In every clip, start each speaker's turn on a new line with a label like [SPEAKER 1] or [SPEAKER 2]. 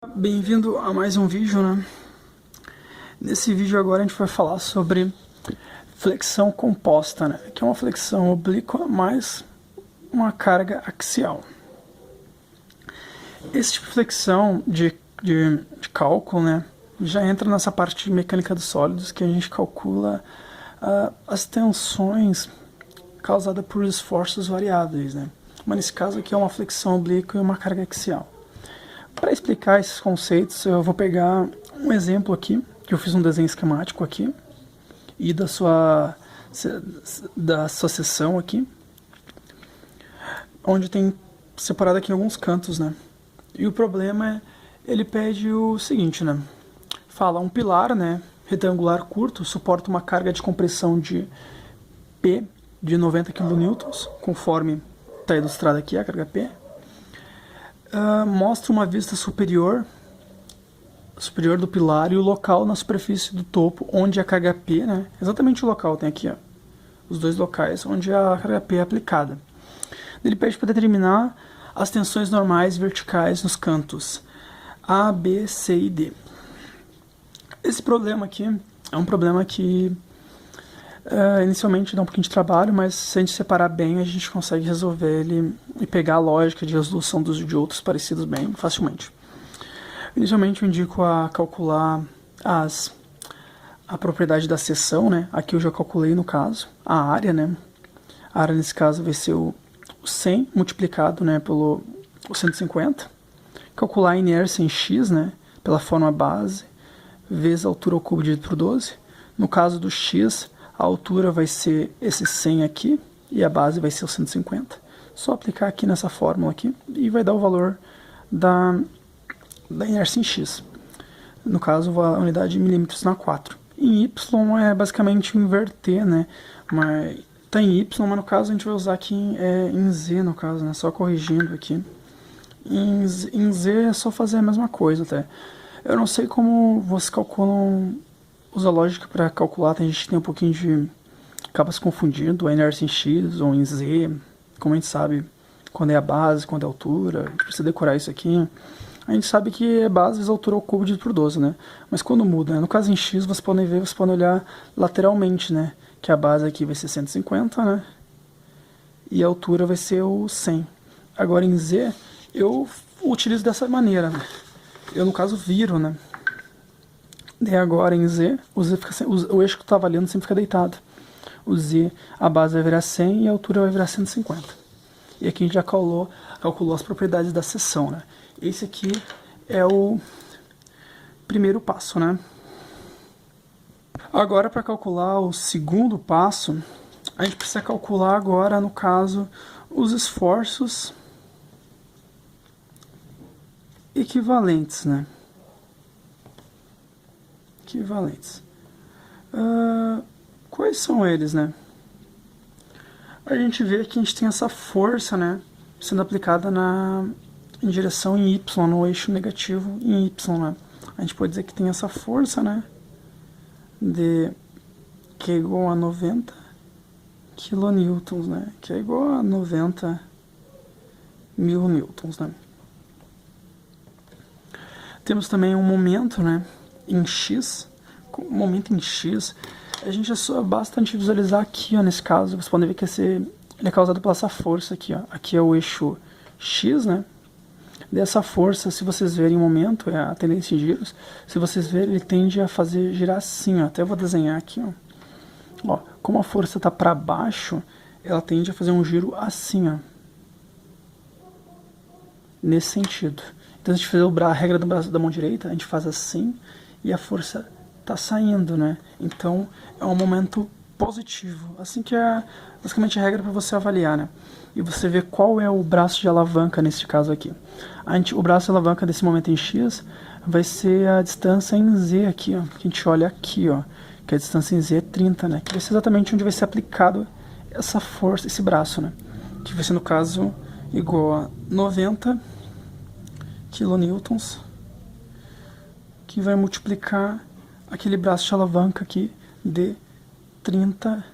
[SPEAKER 1] Bem-vindo a mais um vídeo, né? Nesse vídeo agora a gente vai falar sobre flexão composta, né? Que é uma flexão oblíqua mais uma carga axial. Esse tipo de flexão de cálculo, né? Já entra nessa parte de mecânica dos sólidos, que a gente calcula as tensões causadas por esforços variáveis, né? Mas nesse caso aqui é uma flexão oblíqua e uma carga axial. Para explicar esses conceitos, eu vou pegar um exemplo aqui, que eu fiz um desenho esquemático aqui, e da sua seção aqui, onde tem separado aqui alguns cantos, né? E o problema é, ele pede o seguinte, né? Fala, um pilar, né, retangular curto, suporta uma carga de compressão de P de 90 kN, conforme está ilustrado aqui a carga P. Mostra uma vista superior do pilar e o local na superfície do topo onde a carga P, né, exatamente o local, tem aqui ó, os dois locais onde a carga P é aplicada. Ele pede para determinar as tensões normais verticais nos cantos A, B, C e D. Esse problema aqui é um problema que inicialmente dá um pouquinho de trabalho, mas se a gente separar bem, a gente consegue resolver ele e pegar a lógica de resolução de outros parecidos bem facilmente. Inicialmente eu indico a calcular a propriedade da seção, né? Aqui eu já calculei no caso, a área, né? A área nesse caso vai ser o 100 multiplicado, né, pelo 150. Calcular a inércia em x, né, pela forma base, vezes a altura ao cubo dividido por 12. No caso do x, a altura vai ser esse 100 aqui e a base vai ser o 150. Só aplicar aqui nessa fórmula aqui e vai dar o valor da inércia em x. No caso, a unidade de milímetros na 4. Em y é basicamente inverter, né? Mas tá em y, mas no caso a gente vai usar aqui em z, no caso, né? Só corrigindo aqui. Em z é só fazer a mesma coisa até. Eu não sei como vocês calculam, usa lógica para calcular, tem gente que tem um pouquinho de... acaba se confundindo, a inércia em x ou em z, como a gente sabe quando é a base, quando é a altura, a gente precisa decorar isso aqui. A gente sabe que é base vezes a altura ao cubo dividido por 12, né? Mas quando muda, né? No caso em x, vocês podem ver, vocês podem olhar lateralmente, né? Que a base aqui vai ser 150, né? E a altura vai ser o 100. Agora em z, eu utilizo dessa maneira, né? Eu, no caso, viro, né? Daí agora em z, o eixo que está avaliando sempre fica deitado. O z, a base vai virar 100 e a altura vai virar 150. E aqui a gente já calculou as propriedades da seção, né? Esse aqui é o primeiro passo, né? Agora, para calcular o segundo passo, a gente precisa calcular agora, no caso, os esforços equivalentes, né? Equivalentes. Quais são eles, né? A gente vê que a gente tem essa força, né, sendo aplicada em direção em y, no eixo negativo em y, né? A gente pode dizer que tem essa força, né, que é igual a 90 kN, né, que é igual a 90 mil newtons, né. Temos também um momento, né, em x, momento em x, a gente basta visualizar aqui, ó, nesse caso, vocês podem ver que ele é causado pela essa força aqui, ó. Aqui é o eixo x, né? Dessa força, se vocês verem o momento, é a tendência em giros, se vocês verem, ele tende a fazer girar assim, ó. Até vou desenhar aqui, ó. Ó, como a força está para baixo, ela tende a fazer um giro assim, ó. Nesse sentido. Então, se a gente fizer a regra do braço da mão direita, a gente faz assim, e a força tá saindo, né? Então é um momento positivo. Assim que é basicamente a regra para você avaliar, né? E você vê qual é o braço de alavanca nesse caso aqui. O braço de alavanca desse momento em x vai ser a distância em z aqui, ó. Que a gente olha aqui, ó. Que a distância em z é 30, né? Que vai ser exatamente onde vai ser aplicado essa força, esse braço, né? Que vai ser no caso igual a 90 kN, que vai multiplicar aquele braço de alavanca aqui de 30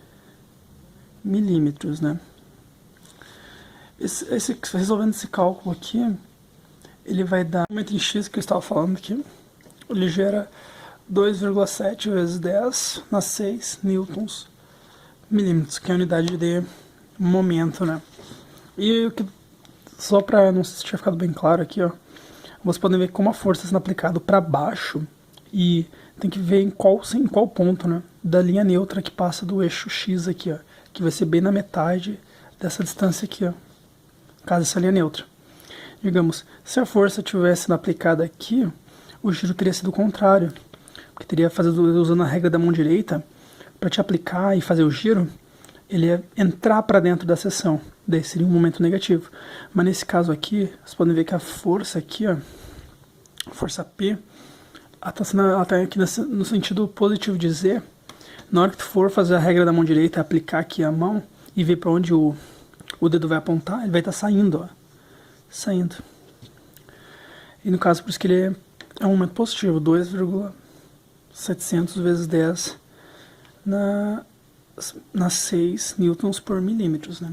[SPEAKER 1] milímetros, né? Resolvendo esse cálculo aqui, ele vai dar o momento em x que eu estava falando aqui. Ele gera 2,7 vezes 10 na 6 newtons milímetros, que é a unidade de momento, né? E só para não sei se tinha ficado bem claro aqui, ó, vocês podem ver como a força está sendo aplicada para baixo e tem que ver em qual ponto, né, da linha neutra que passa do eixo x aqui, ó, que vai ser bem na metade dessa distância aqui, ó, caso essa linha neutra. Digamos, se a força tivesse sido aplicada aqui, o giro teria sido o contrário, porque teria usando a regra da mão direita, para te aplicar e fazer o giro, ele ia entrar para dentro da seção, daí seria um momento negativo. Mas nesse caso aqui, vocês podem ver que a força aqui, ó, a força P, ela tá aqui no sentido positivo de Z. Na hora que tu for fazer a regra da mão direita, aplicar aqui a mão e ver para onde o dedo vai apontar, ele vai estar saindo, ó, saindo. E no caso, por isso que ele é um momento positivo, 2,700 vezes 10 na 6 newtons por milímetros, né?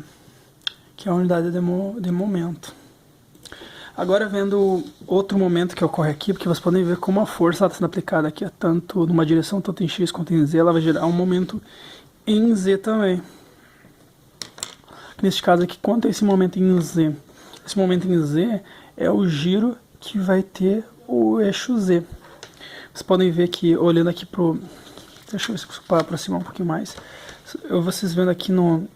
[SPEAKER 1] Que é a unidade de momento. Agora vendo outro momento que ocorre aqui, porque vocês podem ver como a força está sendo aplicada aqui, tanto numa direção, tanto em x quanto em z, ela vai gerar um momento em z também. Neste caso aqui, quanto é esse momento em z? Esse momento em z é o giro que vai ter o eixo z. Vocês podem ver que, olhando aqui pro... Deixa eu ver se eu aproximar um pouquinho mais. Vocês vendo aqui no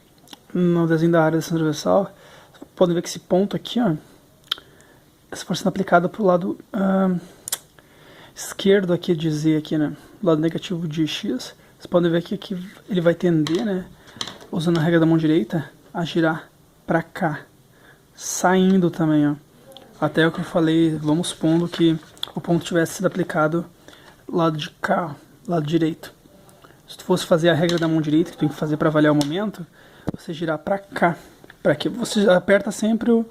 [SPEAKER 1] desenho da área transversal, podem ver que esse ponto aqui, ó, essa força sendo aplicada para o lado esquerdo aqui de z, aqui, né, do lado negativo de x. Vocês podem ver que aqui ele vai tender, né, usando a regra da mão direita, a girar para cá, saindo também, ó. Até o que eu falei, vamos supondo que o ponto tivesse sido aplicado lado de cá, lado direito. Se tu fosse fazer a regra da mão direita, que tu tem que fazer para avaliar o momento, você girar para cá, para que você aperta sempre o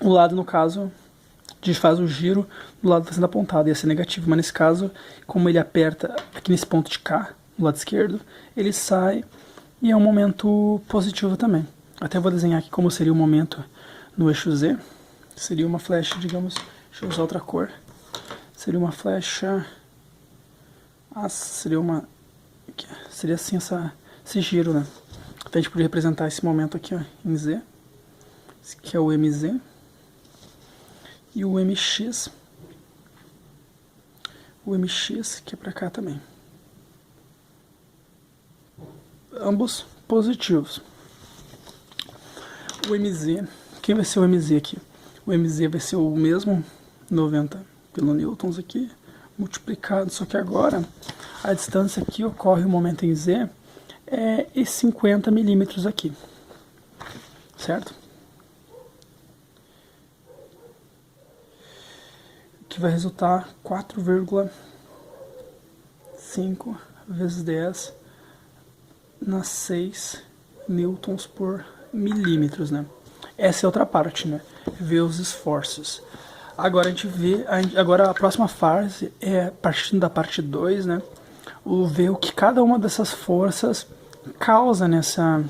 [SPEAKER 1] lado, no caso, faz o giro do lado que está sendo apontado, ia ser negativo, mas nesse caso, como ele aperta aqui nesse ponto de cá, do lado esquerdo, ele sai e é um momento positivo também. Até vou desenhar aqui como seria o momento no eixo Z. Seria uma flecha, digamos, deixa eu usar outra cor. Seria uma flecha... seria assim esse giro, né? Então a gente poderia representar esse momento aqui, ó, em Z. Esse aqui é o MZ. E o MX. O MX que é pra cá também. Ambos positivos. O MZ. Quem vai ser o MZ aqui? O MZ vai ser o mesmo, 90 kN aqui, multiplicado, só que agora a distância que ocorre o momento em Z é 50 milímetros aqui, certo? Que vai resultar 4,5 vezes 10 na 6 newtons por milímetros, né? Essa é outra parte, né? Ver os esforços. Agora a gente vê, agora a próxima fase é, partindo da parte 2, né? Ver o que cada uma dessas forças causa nessa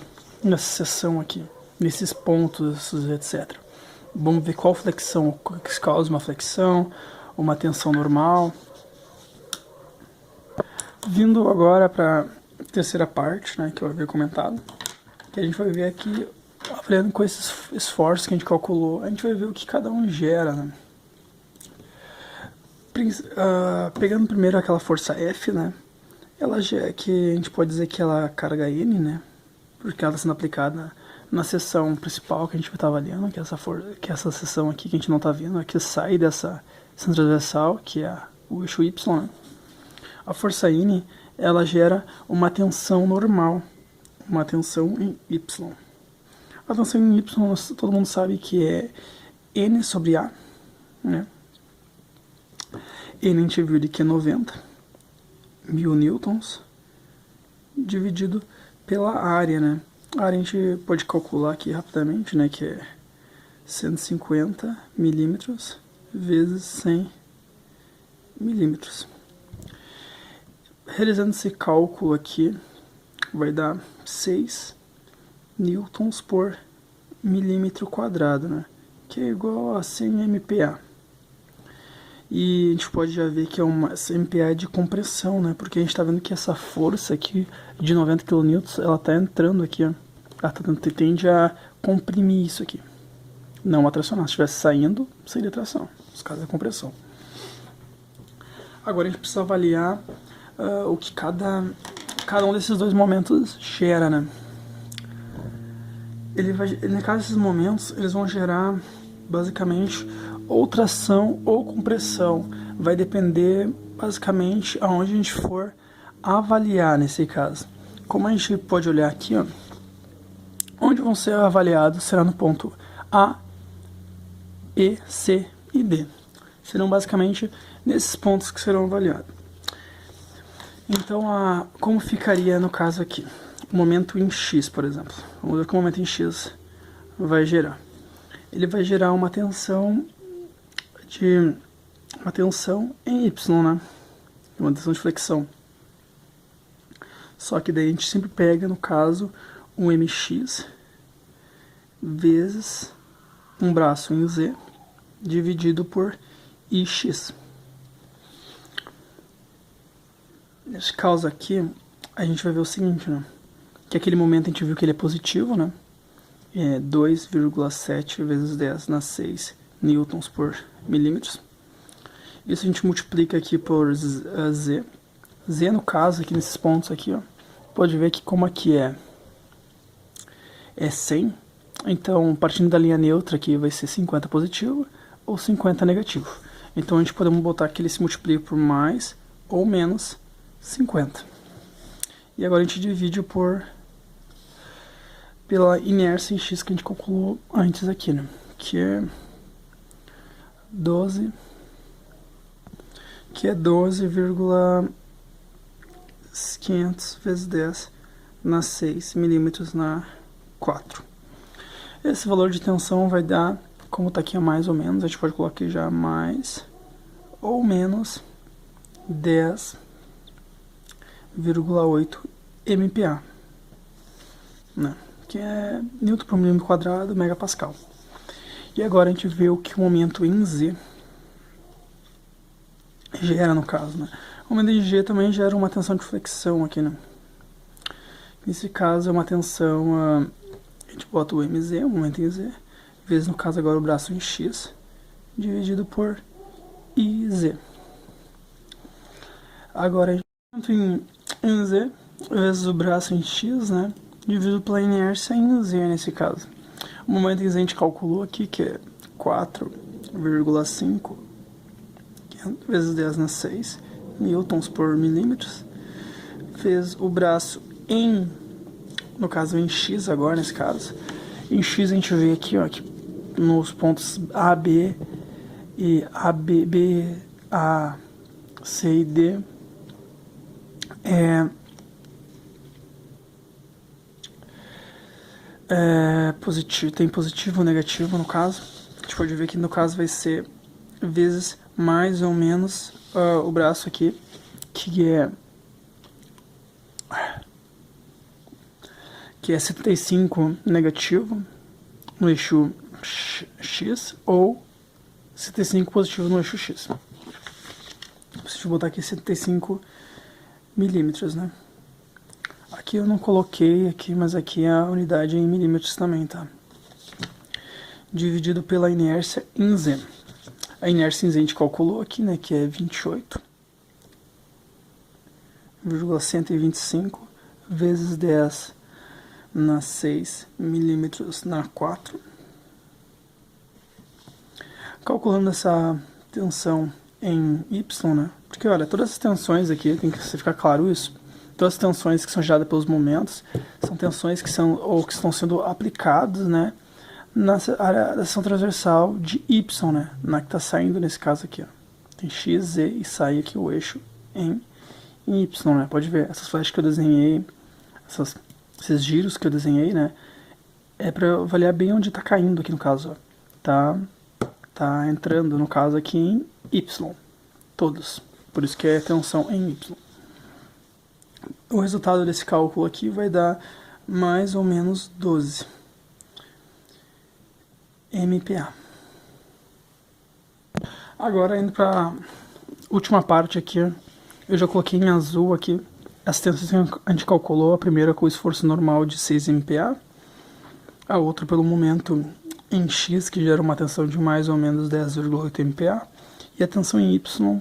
[SPEAKER 1] seção aqui, nesses pontos, etc. Vamos ver qual flexão que causa uma flexão, uma tensão normal. Vindo agora para a terceira parte, né, que eu havia comentado, que a gente vai ver aqui, avaliando com esses esforços que a gente calculou, a gente vai ver o que cada um gera, né? Pegando primeiro aquela força F, né? Ela já que a gente pode dizer que ela é a carga N, né? Porque ela está sendo aplicada na seção principal que a gente está avaliando, que é essa seção aqui que a gente não está vendo, que sai dessa seção transversal, que é o eixo Y, né? A força N, ela gera uma tensão normal, uma tensão em Y. A tensão em Y, todo mundo sabe que é N sobre A, né? N a gente viu de que é 90 mil newtons dividido pela área, né? A área a gente pode calcular aqui rapidamente, né? Que é 150 milímetros vezes 100 milímetros. Realizando esse cálculo aqui, vai dar 6 newtons por milímetro quadrado, né? que é igual a 100 MPa. E a gente pode já ver que é uma MPa de compressão, né? Porque a gente está vendo que essa força aqui de 90 kN, ela está entrando aqui, ó. Ela tende a comprimir isso aqui. Não a tracionar. Se estivesse saindo, seria tração. Nos casos é compressão. Agora a gente precisa avaliar o que cada um desses dois momentos gera, né? No caso desses momentos, eles vão gerar basicamente ou tração ou compressão. Vai depender basicamente aonde a gente for avaliar nesse caso. Como a gente pode olhar aqui, ó, onde vão ser avaliados será no ponto A, B, C e D. Serão basicamente nesses pontos que serão avaliados. Então, como ficaria no caso aqui? O momento em X, por exemplo. Vamos ver que o momento em X vai gerar. Ele vai gerar uma tensão em Y, né? Uma tensão de flexão. Só que daí a gente sempre pega, no caso, um MX vezes um braço em Z dividido por IX. Nesse caso aqui, a gente vai ver o seguinte, né? Que aquele momento a gente viu que ele é positivo, né? É 2,7 vezes 10 na 6 newtons por milímetros. Isso a gente multiplica aqui por Z. Z, no caso, aqui nesses pontos aqui, ó, pode ver que como aqui é 100, então partindo da linha neutra aqui vai ser 50 positivo ou 50 negativo. Então a gente podemos botar que ele se multiplica por mais ou menos 50. E agora a gente divide pela inércia em X que a gente calculou antes aqui, né? Que é 12,500 vezes 10 na 6 milímetros na 4. Esse valor de tensão vai dar, como está aqui a mais ou menos, a gente pode colocar aqui já mais ou menos 10,8 MPa, né? Que é Newton por milímetro quadrado, megapascal. E agora a gente vê o que o momento em Z gera, no caso, né? O momento em G também gera uma tensão de flexão aqui, né? Nesse caso é uma tensão, a gente bota o MZ, o momento em Z, vezes, no caso agora, o braço em X, dividido por IZ. Agora, em Z, vezes o braço em X, né? Dividido pela inércia em Z, nesse caso. O momento em Z a gente calculou aqui, que é 4,5 vezes 10 na 6 newtons por milímetros. Fez o braço no caso em X agora, nesse caso. Em X a gente vê aqui, ó, que nos pontos A, B e A, C e D positivo, tem positivo ou negativo no caso. A gente pode ver que no caso vai ser vezes mais ou menos o braço aqui, que é 75 negativo no eixo X ou 75 positivo no eixo X. Preciso botar aqui 75 milímetros, né? Aqui eu não coloquei aqui, mas aqui a unidade é em milímetros também, tá? Dividido pela inércia em Z. A inércia em Z a gente calculou aqui, né? Que é 28,125 vezes 10 na 6 milímetros na 4. Calculando essa tensão em Y, né? Porque, olha, todas as tensões aqui, tem que ficar claro isso, todas as tensões que são geradas pelos momentos são tensões que estão sendo aplicadas, né, na área da seção transversal de Y, né, na que está saindo nesse caso aqui, ó. Tem X, Z e sai aqui o eixo em Y, né? Pode ver, essas flechas que eu desenhei, esses giros que eu desenhei, né, é para avaliar bem onde está caindo aqui no caso, ó. Tá entrando, no caso aqui, em Y, todos. Por isso que é tensão em Y. O resultado desse cálculo aqui vai dar mais ou menos 12 MPa. Agora indo para última parte aqui, eu já coloquei em azul aqui as tensões que a gente calculou, a primeira com o esforço normal de 6 MPa, a outra pelo momento em X, que gera uma tensão de mais ou menos 10,8 MPa, e a tensão em Y,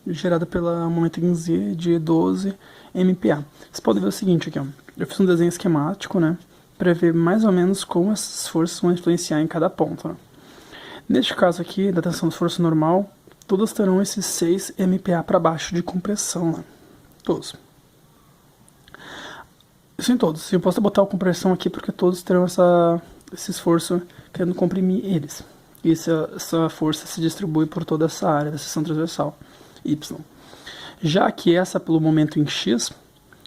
[SPEAKER 1] gerada pelo momento em Z de 12 MPa. Vocês podem ver o seguinte aqui, ó. Eu fiz um desenho esquemático, né, para ver mais ou menos como essas forças vão influenciar em cada ponto, né. Neste caso aqui, da tensão do esforço normal, todas terão esses 6 MPa para baixo de compressão, né, todos. Isso em todos. Eu posso botar a compressão aqui porque todos terão esse esforço querendo comprimir eles. E essa força se distribui por toda essa área da seção transversal, Y. Já que essa pelo momento em X,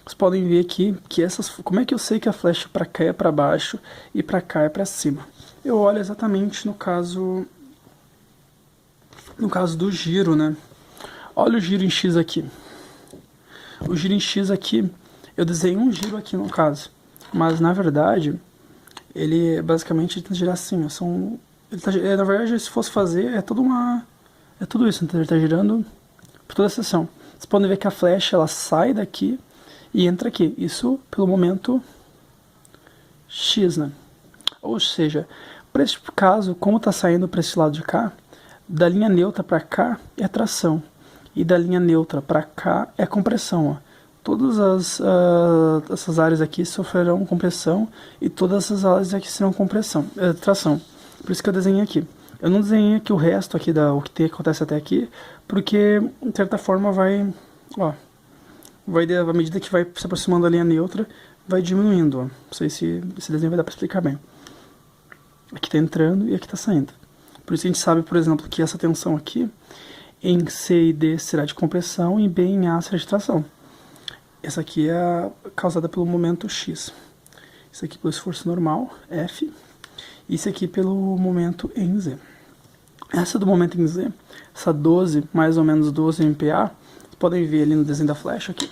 [SPEAKER 1] vocês podem ver aqui que como é que eu sei que a flecha para cá é para baixo e para cá é para cima? Eu olho exatamente no caso do giro, né? Olha o giro em X aqui. O giro em X aqui, eu desenhei um giro aqui no caso, mas na verdade ele basicamente tenta girar assim, na verdade, se fosse fazer, é tudo isso, então ele está girando por toda a seção. Vocês podem ver que a flecha ela sai daqui e entra aqui, isso pelo momento X, né? Ou seja, para esse caso, como está saindo para esse lado de cá, da linha neutra para cá é tração, e da linha neutra para cá é compressão, ó. Todas essas áreas aqui sofrerão compressão e todas essas áreas aqui serão tração. Por isso que eu desenhei aqui. Eu não desenhei aqui o resto aqui o que acontece até aqui, porque de certa forma à medida que vai se aproximando da linha neutra, vai diminuindo. Ó. Não sei se esse desenho vai dar para explicar bem. Aqui está entrando e aqui está saindo. Por isso a gente sabe, por exemplo, que essa tensão aqui em C e D será de compressão e B em A será de tração. Essa aqui é causada pelo momento X. Isso aqui pelo esforço normal, F. E isso aqui pelo momento em Z. Essa do momento em Z, essa 12, mais ou menos 12 MPa, vocês podem ver ali no desenho da flecha aqui,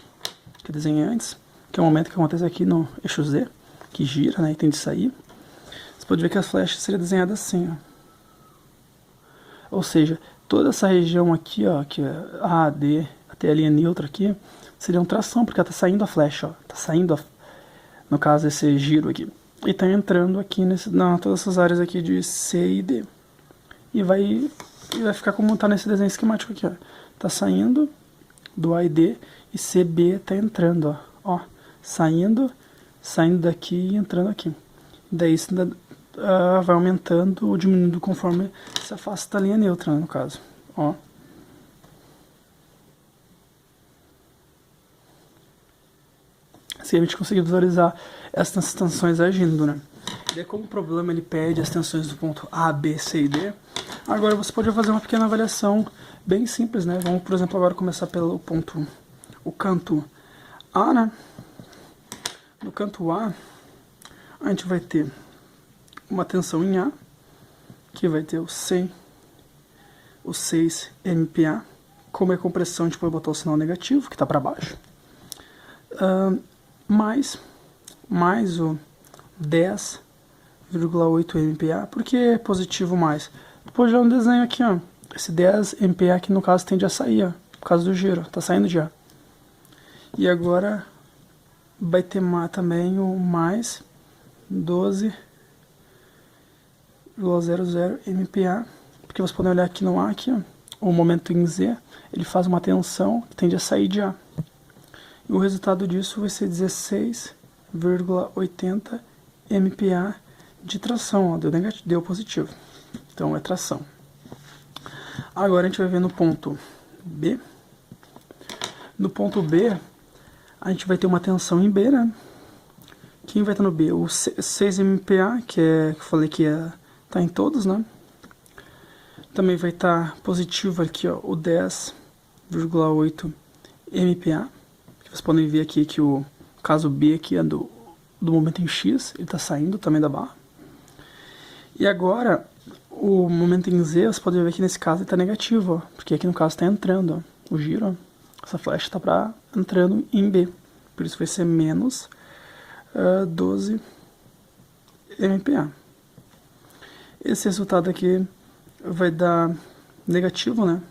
[SPEAKER 1] que eu desenhei antes, que é o momento que acontece aqui no eixo Z, que gira, né, e tem de sair. Você pode ver que a flecha seria desenhada assim, ó. Ou seja, toda essa região aqui, ó, que é A, D, até a linha neutra aqui, seria tração, porque ela está saindo a flecha, ó. Tá saindo, no caso, esse giro aqui. E está entrando aqui todas essas áreas aqui de C e D. E vai ficar como está nesse desenho esquemático aqui, ó. Tá saindo do A e D e CB está entrando, ó. Saindo daqui e entrando aqui. Daí isso vai aumentando ou diminuindo conforme se afasta da linha neutra, né, no caso, ó. Assim a gente consegue visualizar essas tensões agindo, né? E como o problema ele pede as tensões do ponto A, B, C e D, agora você pode fazer uma pequena avaliação bem simples, né? Vamos, por exemplo, agora começar pelo o canto A, né? No canto A, a gente vai ter uma tensão em A, que vai ter os 6 MPa. Como é compressão, a gente pode botar o sinal negativo, que está para baixo. Mais o 10,8 MPa. Por que positivo mais? Depois já um desenho aqui, ó. Esse 10 MPa aqui no caso tende a sair, ó, por causa do giro, tá saindo já. E agora vai ter também o mais 12,00 MPa. Porque vocês podem olhar aqui no A, aqui, ó, o momento em Z, ele faz uma tensão que tende a sair de A. E o resultado disso vai ser 16,80 MPa de tração, ó, deu positivo. Então é tração. Agora a gente vai ver no ponto B. No ponto B, a gente vai ter uma tensão em B, né? Quem vai estar no B? O 6 MPa, que eu falei que tá em todos, né? Também vai estar positivo aqui, ó, o 10,8 MPa. Vocês podem ver aqui que o caso B aqui é do momento em X, ele está saindo também da barra. E agora, o momento em Z, vocês podem ver que nesse caso ele está negativo, ó, porque aqui no caso está entrando, ó, o giro, ó, essa flecha está entrando em B, por isso vai ser menos 12 MPa. Esse resultado aqui vai dar negativo, né?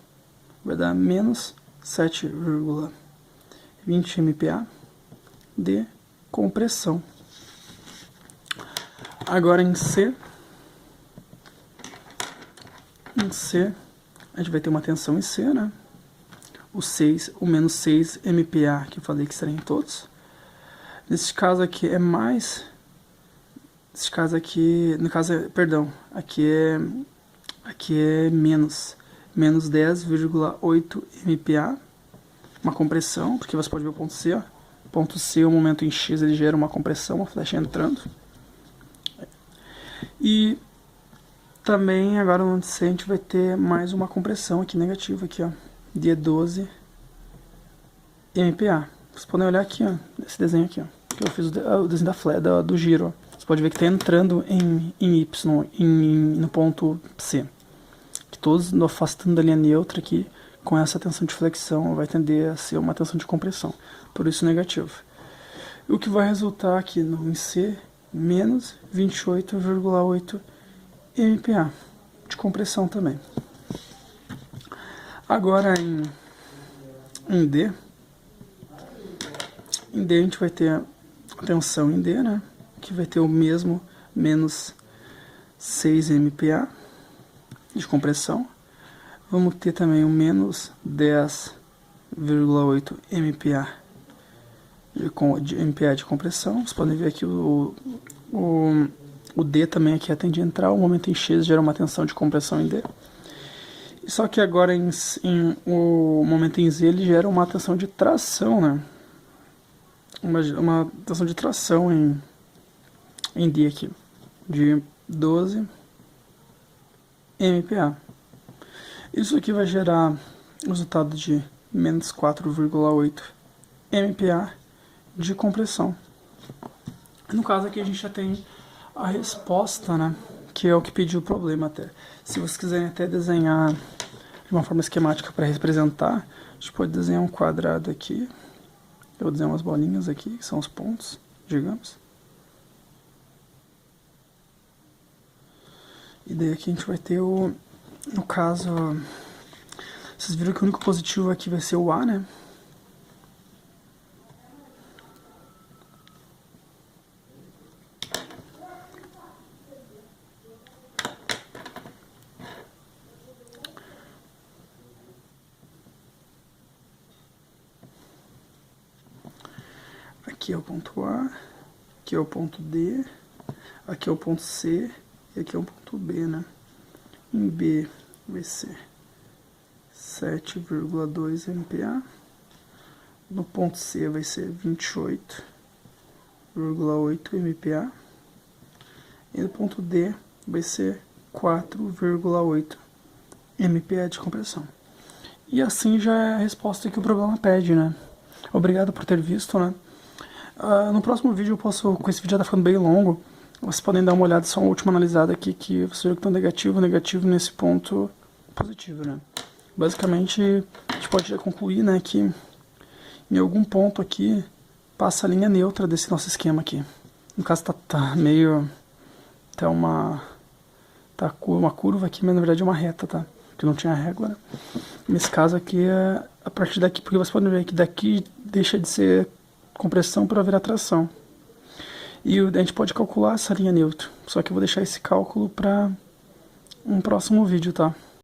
[SPEAKER 1] Vai dar menos 7,20 MPa de compressão. Agora em C, a gente vai ter uma tensão em C, né? O menos 6 MPa que eu falei que seria em todos. Nesse caso aqui é mais... Nesse caso aqui... No caso, perdão, aqui é menos 10,8 MPa. Uma compressão, porque você pode ver o ponto C, ó. Ponto C, o momento em X, ele gera uma compressão, uma flecha entrando. E também, agora no C, a gente vai ter mais uma compressão aqui, negativa, aqui, ó, de 12 MPa. Vocês podem olhar aqui, ó, esse desenho aqui, ó, que eu fiz o desenho do giro, ó. Você pode ver que está entrando em Y, no ponto C. Que todos afastando da linha neutra aqui, com essa tensão de flexão, vai tender a ser uma tensão de compressão. Por isso, negativo. O que vai resultar aqui no C, menos 28,8 MPa de compressão também. Agora em D, a gente vai ter a tensão em D, né? Que vai ter o mesmo menos 6 MPa de compressão. Vamos ter também o menos 10,8 MPa de compressão. Vocês podem ver aqui o D também aqui atende a entrar. O momento em X gera uma tensão de compressão em D. Só que agora o momento em Z ele gera uma tensão de tração, né? Uma tensão de tração em D aqui, de 12 MPa. Isso aqui vai gerar o resultado de menos 4,8 MPa de compressão. No caso aqui a gente já tem a resposta, né? Que é o que pediu o problema até. Se vocês quiserem até desenhar de uma forma esquemática para representar, a gente pode desenhar um quadrado aqui. Eu vou desenhar umas bolinhas aqui, que são os pontos, digamos. E daí aqui a gente vai ter no caso, vocês viram que o único positivo aqui vai ser o A, né? Aqui é o ponto A, aqui é o ponto D, aqui é o ponto C e aqui é o ponto B, né? Em B vai ser 7,2 MPa, no ponto C vai ser 28,8 MPa e no ponto D vai ser 4,8 MPa de compressão. E assim já é a resposta que o problema pede, né? Obrigado por ter visto, né? No próximo vídeo com esse vídeo já tá ficando bem longo, vocês podem dar uma olhada, só uma última analisada aqui, que vocês viram que tá negativo nesse ponto positivo, né? Basicamente, a gente pode já concluir, né, que em algum ponto aqui passa a linha neutra desse nosso esquema aqui. No caso tá meio, tá uma curva aqui, mas na verdade é uma reta, tá? Que não tinha régua, né? Nesse caso aqui, a partir daqui, porque vocês podem ver que daqui deixa de ser compressão para virar tração. E a gente pode calcular essa linha neutra. Só que eu vou deixar esse cálculo para um próximo vídeo, tá?